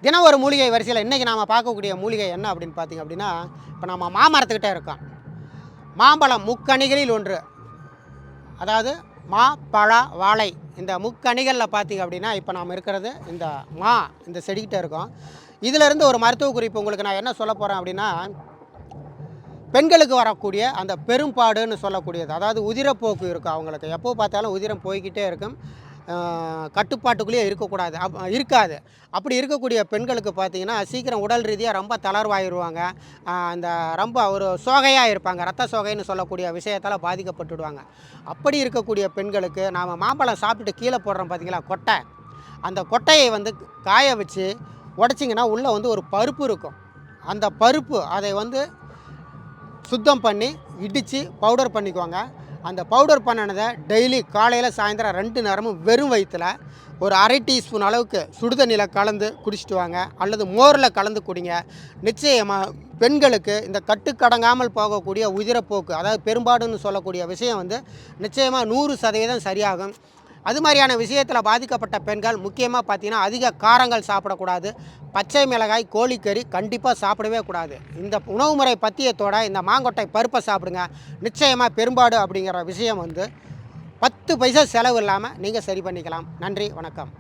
தினம் ஒரு மூலிகை வரிசையில் இன்றைக்கி நாம் பார்க்கக்கூடிய மூலிகை என்ன அப்படின்னு பார்த்திங்க அப்படின்னா, இப்போ நம்ம மாமரத்துக்கிட்டே இருக்கோம். மாம்பழம் முக்கணிகளில் ஒன்று. அதாவது மா, பழ, வாழை இந்த முக்கணிகளில் பார்த்திங்க அப்படின்னா, இப்போ நாம் இருக்கிறது இந்த செடிக்கிட்டே இருக்கோம். இதிலேருந்து ஒரு மருத்துவ குறிப்பு உங்களுக்கு நான் என்ன சொல்ல போகிறேன் அப்படின்னா, பெண்களுக்கு வரக்கூடிய அந்த பெரும்பாடுன்னு சொல்லக்கூடியது. அதாவது உதிரப்போக்கு இருக்கும் அவங்களுக்கு. எப்போ பார்த்தாலும் உதிரம் போய்கிட்டே இருக்கும். கட்டுப்பாட்டுக்குள்ளேயே இருக்கக்கூடாது இருக்காது. அப்படி இருக்கக்கூடிய பெண்களுக்கு பார்த்திங்கன்னா, சீக்கிரம் உடல் ரீதியாக ரொம்ப தளர்வாயிருவாங்க. அந்த ரொம்ப ஒரு சோகையாக இருப்பாங்க. ரத்த சோகைன்னு சொல்லக்கூடிய விஷயத்தால் பாதிக்கப்பட்டுடுவாங்க. அப்படி இருக்கக்கூடிய பெண்களுக்கு நாம் மாம்பழம் சாப்பிட்டுட்டு கீழே போடுறோம் பார்த்திங்களா கொட்டை, அந்த கொட்டையை காய வச்சு உடச்சிங்கன்னா உள்ளே ஒரு பருப்பு இருக்கும். அந்த பருப்பு அதை சுத்தம் பண்ணி இடித்து பவுடர் பண்ணிக்குவாங்க. அந்த பவுடர் பண்ணினதை டெய்லி காலையில் சாயந்தரம் 2 நேரமும் வெறும் வயிற்றில் ஒரு 1/2 டீஸ்பூன் அளவுக்கு சுடுதண்ணியில் கலந்து குடிச்சிட்டு வாங்க, அல்லது மோரில் கலந்து குடிங்க. நிச்சயமாக பெண்களுக்கு இந்த கட்டுக்கடங்காமல் போகக்கூடிய உதிரப்போக்கு, அதாவது பெரும்பாடுன்னு சொல்லக்கூடிய விஷயம் நிச்சயமாக 100% சரியாகும். அது மாதிரியான விஷயத்தில் பாதிக்கப்பட்ட பெண்கள் முக்கியமாக பார்த்திங்கன்னா, அதிக காரங்கள் சாப்பிடக்கூடாது. பச்சை மிளகாய், கோழிக்கறி கண்டிப்பாக சாப்பிடவே கூடாது. இந்த உணவு முறை பத்தியத்தோட இந்த மாங்கொட்டை பருப்பை சாப்பிடுங்க. நிச்சயமாக பெரும்பாடு அப்படிங்கிற விஷயம் 10 பைசா செலவு இல்லாமல் நீங்கள் சரி பண்ணிக்கலாம். நன்றி, வணக்கம்.